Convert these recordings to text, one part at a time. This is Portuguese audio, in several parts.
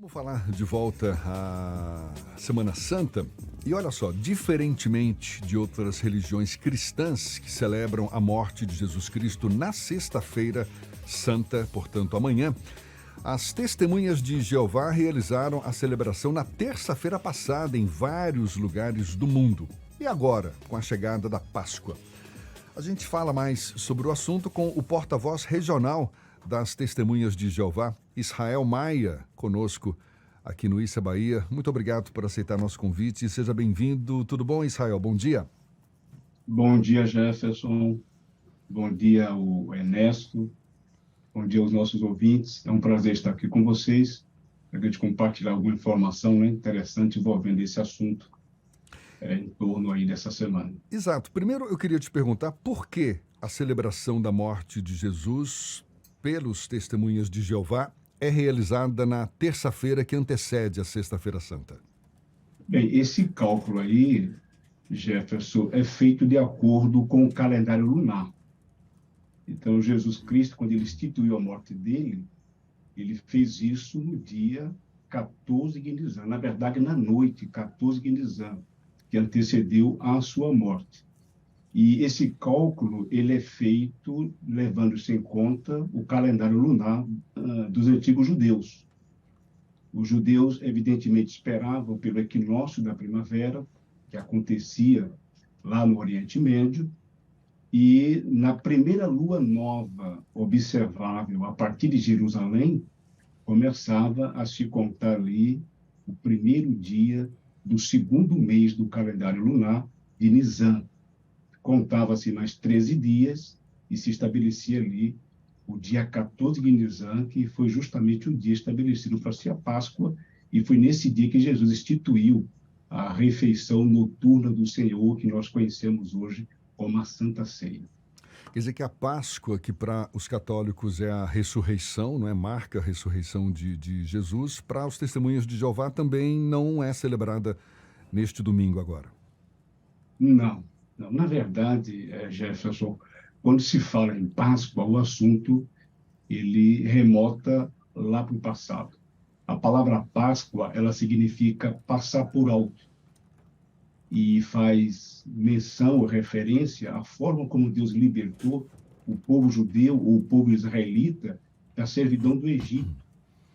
Vamos falar de volta à Semana Santa. E olha só, diferentemente de outras religiões cristãs que celebram a morte de Jesus Cristo na Sexta-feira Santa, portanto amanhã, as Testemunhas de Jeová realizaram a celebração na terça-feira passada em vários lugares do mundo. E agora, com a chegada da Páscoa? A gente fala mais sobre o assunto com o porta-voz regional das Testemunhas de Jeová, Israel Maia, conosco aqui no Issa Bahia. Muito obrigado por aceitar nosso convite e seja bem-vindo. Tudo bom, Israel? Bom dia. Bom dia, Jefferson. Bom dia, o Ernesto. Bom dia aos nossos ouvintes. É um prazer estar aqui com vocês para a gente compartilhar alguma informação, né, interessante envolvendo esse assunto em torno aí dessa semana. Exato. Primeiro eu queria te perguntar por que a celebração da morte de Jesus pelos Testemunhas de Jeová é realizada na terça-feira que antecede a Sexta-feira Santa. Bem, esse cálculo aí, Jefferson, é feito de acordo com o calendário lunar. Então, Jesus Cristo, quando ele instituiu a morte dele, ele fez isso no dia 14 de Nisan, na verdade, na noite 14 de Nisan, que antecedeu a sua morte. E esse cálculo ele é feito levando-se em conta o calendário lunar dos antigos judeus. Os judeus, evidentemente, esperavam pelo equinócio da primavera, que acontecia lá no Oriente Médio, e na primeira lua nova observável a partir de Jerusalém, começava a se contar ali o primeiro dia do segundo mês do calendário lunar de Nisan. Contava-se mais 13 dias e se estabelecia ali o dia 14 de Nisan, que foi justamente o dia estabelecido para ser a Páscoa, e foi nesse dia que Jesus instituiu a refeição noturna do Senhor, que nós conhecemos hoje como a Santa Ceia. Quer dizer que a Páscoa, que para os católicos é a ressurreição, não é? Marca a ressurreição de Jesus, para os Testemunhas de Jeová também não é celebrada neste domingo agora. Não, não. Na verdade, Jefferson, quando se fala em Páscoa, o assunto ele remota lá para o passado. A palavra Páscoa, ela significa passar por alto e faz menção ou referência à forma como Deus libertou o povo judeu ou o povo israelita da servidão do Egito.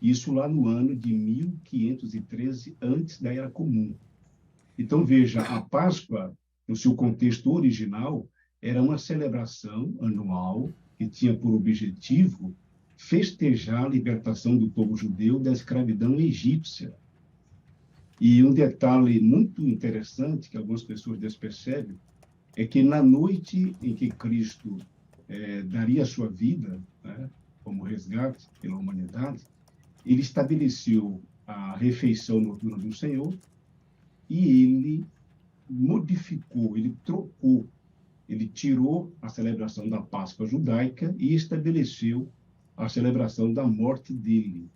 Isso lá no ano de 1513, antes da Era Comum. Então, veja, a Páscoa, no seu contexto original, era uma celebração anual que tinha por objetivo festejar a libertação do povo judeu da escravidão egípcia. E um detalhe muito interessante que algumas pessoas despercebem é que na noite em que Cristo daria a sua vida, né, como resgate pela humanidade, ele estabeleceu a refeição noturna do Senhor e ele modificou, ele trocou, ele tirou a celebração da Páscoa judaica e estabeleceu a celebração da morte dele,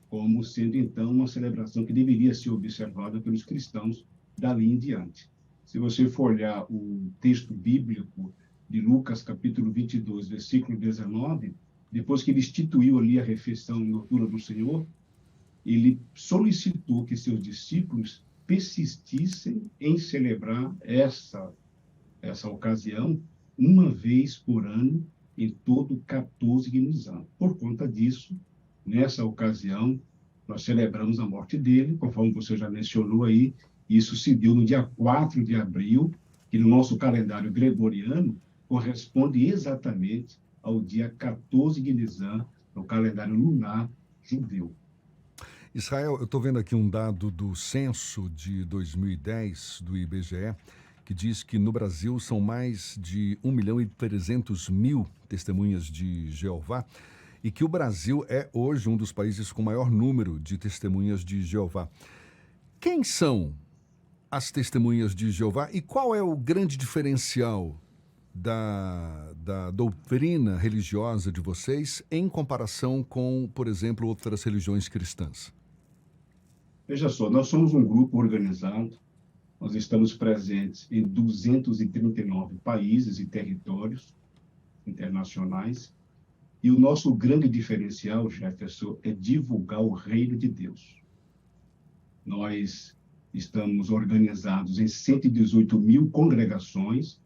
como sendo, então, uma celebração que deveria ser observada pelos cristãos dali em diante. Se você for olhar o texto bíblico de Lucas, capítulo 22, versículo 19, depois que ele instituiu ali a refeição noturna do Senhor, ele solicitou que seus discípulos persistissem em celebrar essa ocasião uma vez por ano em todo 14 de Nisan. Por conta disso, nessa ocasião, nós celebramos a morte dele, conforme você já mencionou aí, isso se deu no dia 4 de abril, que no nosso calendário gregoriano corresponde exatamente ao dia 14 de Nisan, no calendário lunar judeu. Israel, eu estou vendo aqui um dado do censo de 2010 do IBGE, que diz que no Brasil são mais de 1.300.000 testemunhas de Jeová e que o Brasil é hoje um dos países com maior número de testemunhas de Jeová. Quem são as testemunhas de Jeová e qual é o grande diferencial da doutrina religiosa de vocês em comparação com, por exemplo, outras religiões cristãs? Veja só, nós somos um grupo organizado, nós estamos presentes em 239 países e territórios internacionais, e o nosso grande diferencial, Jefferson, é divulgar o reino de Deus. Nós estamos organizados em 118 mil congregações,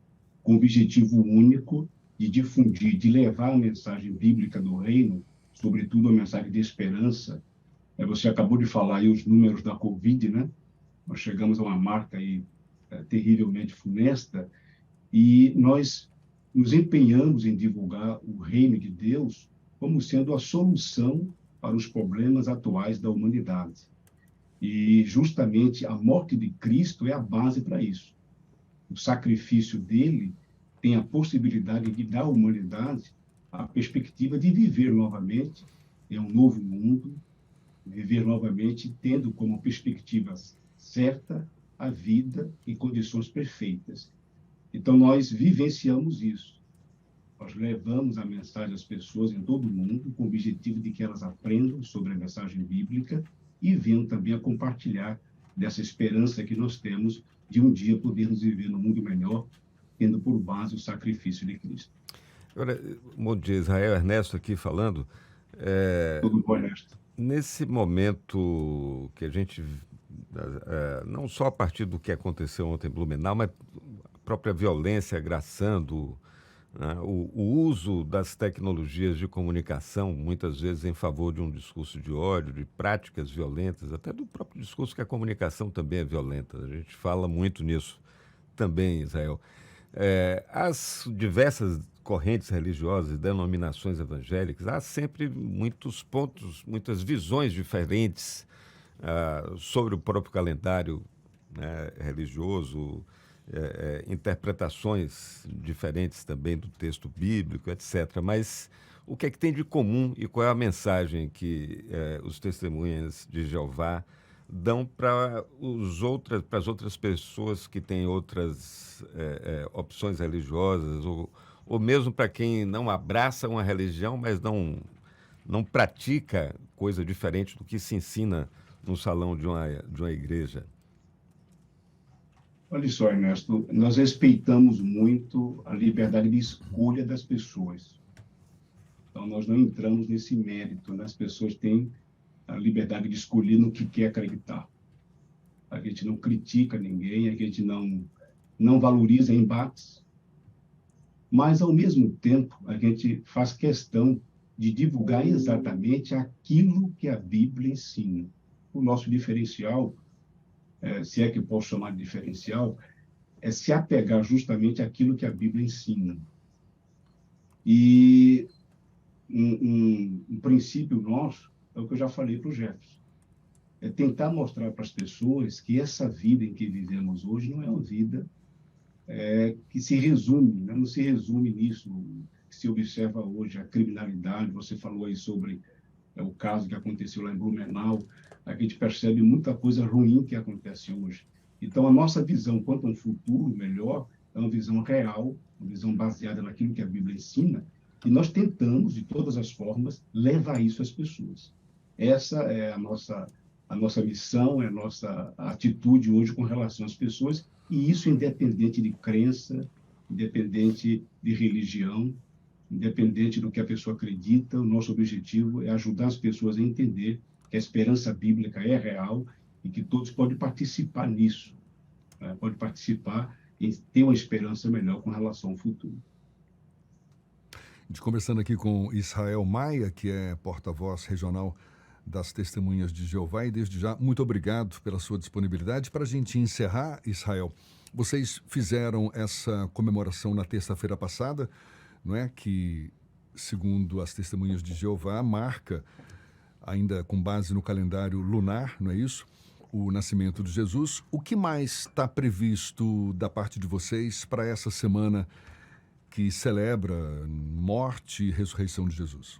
com o objetivo único de difundir, de levar a mensagem bíblica do reino, sobretudo a mensagem de esperança. Você acabou de falar aí os números da Covid, né? Nós chegamos a uma marca aí terrivelmente funesta, e nós nos empenhamos em divulgar o reino de Deus como sendo a solução para os problemas atuais da humanidade. E justamente a morte de Cristo é a base para isso. O sacrifício dele tem a possibilidade de dar à humanidade a perspectiva de viver novamente em um novo mundo, viver novamente tendo como perspectiva certa a vida em condições perfeitas. Então, nós vivenciamos isso. Nós levamos a mensagem às pessoas em todo o mundo com o objetivo de que elas aprendam sobre a mensagem bíblica e venham também a compartilhar dessa esperança que nós temos de um dia podermos viver num mundo melhor, tendo por base o sacrifício de Cristo. Agora, bom dia, Israel. Ernesto aqui falando. Tudo bom, Ernesto? Nesse momento que a gente, não só a partir do que aconteceu ontem em Blumenau, mas a própria violência agraçando, né, o uso das tecnologias de comunicação, muitas vezes em favor de um discurso de ódio, de práticas violentas, até do próprio discurso que a comunicação também é violenta. A gente fala muito nisso também, Israel. As diversas correntes religiosas e denominações evangélicas, há sempre muitos pontos, muitas visões diferentes sobre o próprio calendário, né, religioso, interpretações diferentes também do texto bíblico, etc. Mas o que é que tem de comum e qual é a mensagem que os testemunhas de Jeová dão para as outras pessoas que têm outras opções religiosas, ou mesmo para quem não abraça uma religião, mas não pratica coisa diferente do que se ensina no salão de uma igreja? Olha só, Ernesto, nós respeitamos muito a liberdade de escolha das pessoas. Então, nós não entramos nesse mérito, né? As pessoas têm a liberdade de escolher no que quer acreditar. A gente não critica ninguém, a gente não valoriza embates, mas, ao mesmo tempo, a gente faz questão de divulgar exatamente aquilo que a Bíblia ensina. O nosso diferencial, se é que posso chamar de diferencial, é se apegar justamente àquilo que a Bíblia ensina. E um princípio nosso é o que eu já falei para o Jefferson. É tentar mostrar para as pessoas que essa vida em que vivemos hoje não é uma vida que se resume, né? Não se resume nisso que se observa hoje, a criminalidade. Você falou aí sobre o caso que aconteceu lá em Blumenau. A gente percebe muita coisa ruim que acontece hoje. Então, a nossa visão quanto a um futuro melhor é uma visão real, uma visão baseada naquilo que a Bíblia ensina, e nós tentamos, de todas as formas, levar isso às pessoas. Essa é a nossa missão, é a nossa atitude hoje com relação às pessoas, e isso independente de crença, independente de religião, independente do que a pessoa acredita. O nosso objetivo é ajudar as pessoas a entender que a esperança bíblica é real e que todos podem participar nisso, né? Podem participar e ter uma esperança melhor com relação ao futuro. A gente conversando aqui com Israel Maia, que é porta-voz regional das Testemunhas de Jeová, e desde já, muito obrigado pela sua disponibilidade. Para a gente encerrar, Israel, vocês fizeram essa comemoração na terça-feira passada, não é? Que, segundo as Testemunhas de Jeová, marca, ainda com base no calendário lunar, não é isso? O nascimento de Jesus. O que mais está previsto da parte de vocês para essa semana que celebra morte e ressurreição de Jesus?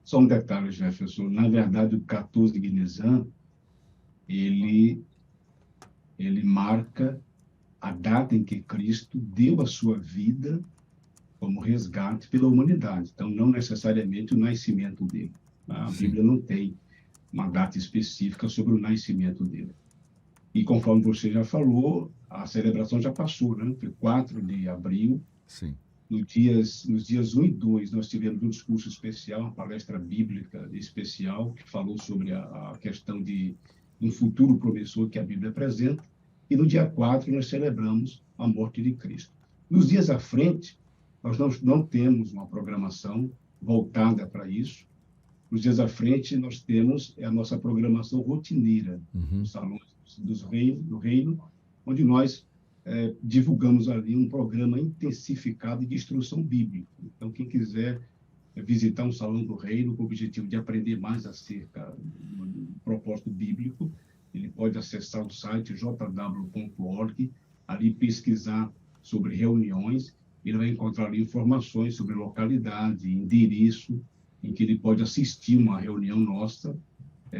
Só um detalhe, Jefferson. Na verdade, o 14 de Nisan, ele marca a data em que Cristo deu a sua vida como resgate pela humanidade. Então, não necessariamente o nascimento dele. A Bíblia não tem uma data específica sobre o nascimento dele. E conforme você já falou, a celebração já passou, né? Foi 4 de abril. Sim. Nos dias 1 e 2, nós tivemos um discurso especial, uma palestra bíblica especial, que falou sobre a questão de um futuro promissor que a Bíblia apresenta. E no dia 4 nós celebramos a morte de Cristo. Nos dias à frente, nós não temos uma programação voltada para isso. Nos dias à frente, nós temos a nossa programação rotineira, os salões do reino, onde nós divulgamos ali um programa intensificado de instrução bíblica. Então, quem quiser visitar um salão do reino com o objetivo de aprender mais acerca do propósito bíblico, ele pode acessar o site jw.org, ali pesquisar sobre reuniões, ele vai encontrar ali informações sobre localidade, endereço, em que ele pode assistir uma reunião nossa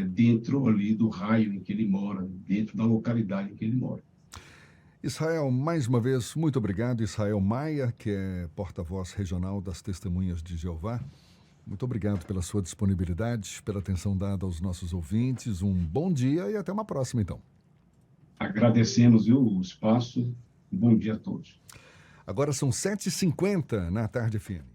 dentro ali do raio em que ele mora, dentro da localidade em que ele mora. Israel, mais uma vez, muito obrigado. Israel Maia, que é porta-voz regional das Testemunhas de Jeová. Muito obrigado pela sua disponibilidade, pela atenção dada aos nossos ouvintes. Um bom dia e até uma próxima, então. Agradecemos o espaço. Um bom dia a todos. Agora são 7h50 na Tarde FM.